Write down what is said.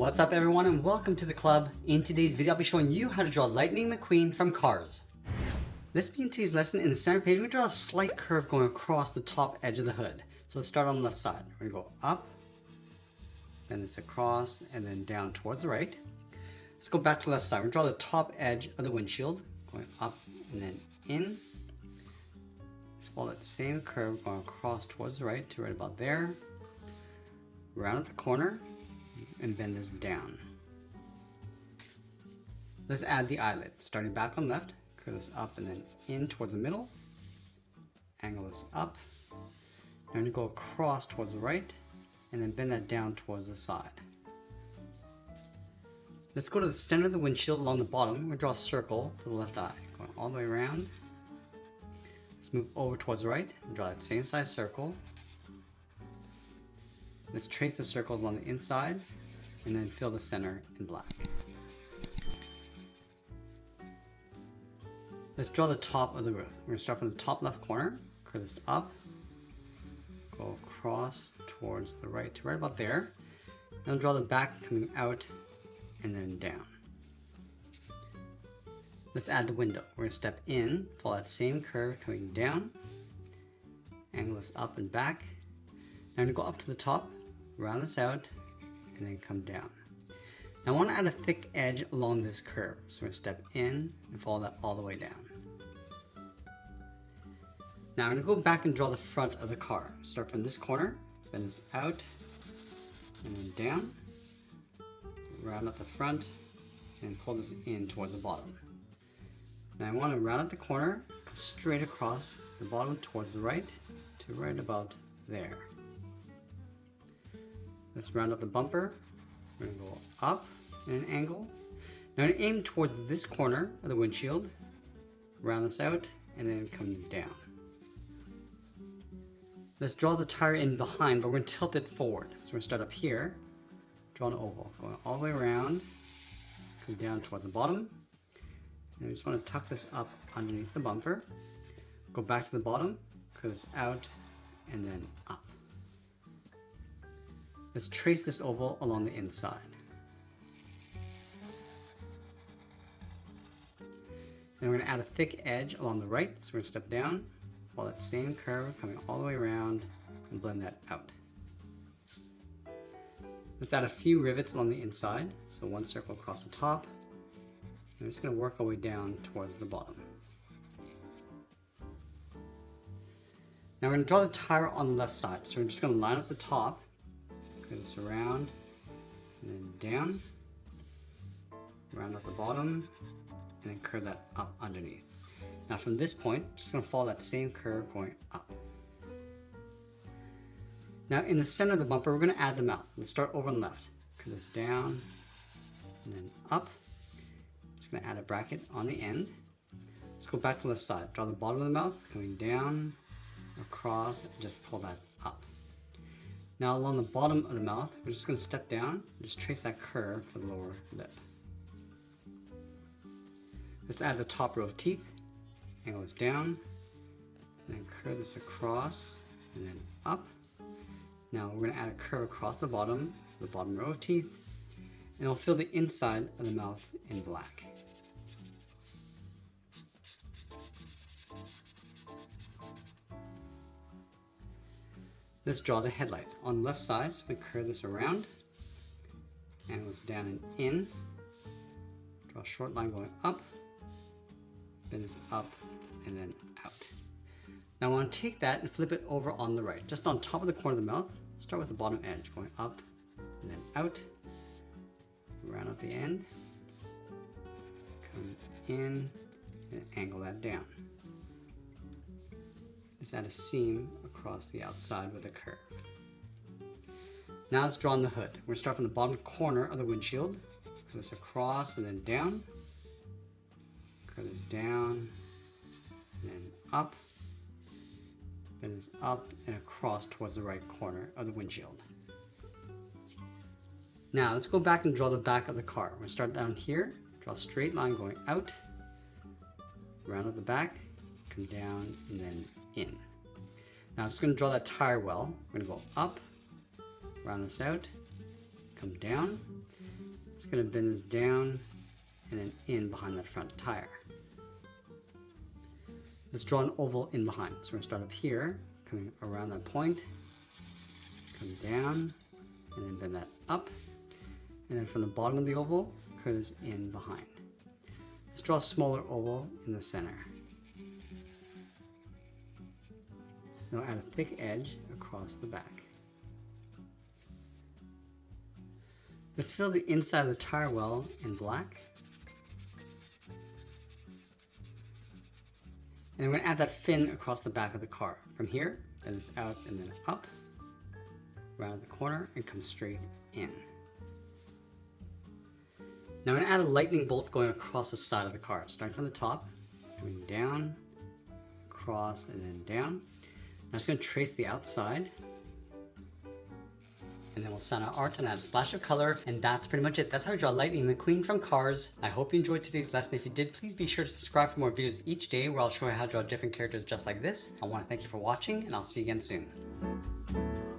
What's up everyone and welcome to the club. In today's video I'll be showing you how to draw Lightning McQueen from Cars. Let's begin today's lesson. In the center page we're going to draw a slight curve going across the top edge of the hood. So let's start on the left side. We're going to go up, then it's across, and then down towards the right. Let's go back to the left side. We're going to draw the top edge of the windshield, going up and then in. Let's follow that same curve going across towards the right to right about there. Round at the corner and bend this down. Let's add the eyelet. Starting back on left, curve this up and then in towards the middle. Angle this up. Now I'm going to go across towards the right and then bend that down towards the side. Let's go to the center of the windshield along the bottom. We're going to draw a circle for the left eye, going all the way around. Let's move over towards the right and draw that same size circle. Let's trace the circles on the inside and then fill the center in black. Let's draw the top of the roof. We're going to start from the top left corner, curve this up, go across towards the right to right about there, and draw the back coming out and then down. Let's add the window. We're going to step in, follow that same curve coming down, angle this up and back. Now I'm going to go up to the top, round this out, and then come down. Now I want to add a thick edge along this curve. So we're going to step in and follow that all the way down. Now I'm going to go back and draw the front of the car. Start from this corner, bend this out, and then down, round up the front, and pull this in towards the bottom. Now I want to round up the corner, go straight across the bottom towards the right to right about there. Let's round out the bumper. We're going to go up in an angle. Now I'm going to aim towards this corner of the windshield, round this out, and then come down. Let's draw the tire in behind, but we're going to tilt it forward. So we're going to start up here, draw an oval, going all the way around, come down towards the bottom. And we just want to tuck this up underneath the bumper, go back to the bottom, curve this out, and then up. Let's trace this oval along the inside. Then we're going to add a thick edge along the right, so we're going to step down, follow that same curve coming all the way around, and blend that out. Let's add a few rivets along the inside, so one circle across the top. And we're just going to work our way down towards the bottom. Now we're going to draw the tire on the left side, so we're just going to line up the top. Curve this around, and then down, round up the bottom, and then curve that up underneath. Now from this point, just going to follow that same curve going up. Now in the center of the bumper, we're going to add the mouth. Let's start over on the left. Curve this down, and then up. Just going to add a bracket on the end. Let's go back to the left side. Draw the bottom of the mouth, going down, across, and just pull that up. Now along the bottom of the mouth, we're just going to step down and just trace that curve for the lower lip. Let's add the top row of teeth, angle this down, and then curve this across and then up. Now we're going to add a curve across the bottom row of teeth, and it'll fill the inside of the mouth in black. Let's draw the headlights. On the left side, just going to curve this around, angle this down and in, draw a short line going up, bend this up, and then out. Now I want to take that and flip it over on the right, just on top of the corner of the mouth. Start with the bottom edge, going up and then out, round up the end, come in, and angle that down. Let's add a seam across the outside with a curve. Now let's draw on the hood. We're going to start from the bottom corner of the windshield, curve this across and then down, curve this down, and then up, bend this up and across towards the right corner of the windshield. Now let's go back and draw the back of the car. We're going to start down here, draw a straight line going out, round up the back, come down, and then in. Now I'm just going to draw that tire well. We're going to go up, round this out, come down. Just gonna bend this down and then in behind that front tire. Let's draw an oval in behind. So we're gonna start up here, coming around that point, come down, and then bend that up. And then from the bottom of the oval, curve this in behind. Let's draw a smaller oval in the center. Now add a thick edge across the back. Let's fill the inside of the tire well in black. And we're going to add that fin across the back of the car. From here, and it's out and then up, around the corner, and come straight in. Now I'm going to add a lightning bolt going across the side of the car, starting from the top, coming down, across, and then down. I'm just going to trace the outside, and then we'll sign our art and add a splash of color, and that's pretty much it. That's how we draw Lightning McQueen from Cars. I hope you enjoyed today's lesson. If you did, please be sure to subscribe for more videos each day where I'll show you how to draw different characters just like this. I want to thank you for watching, and I'll see you again soon.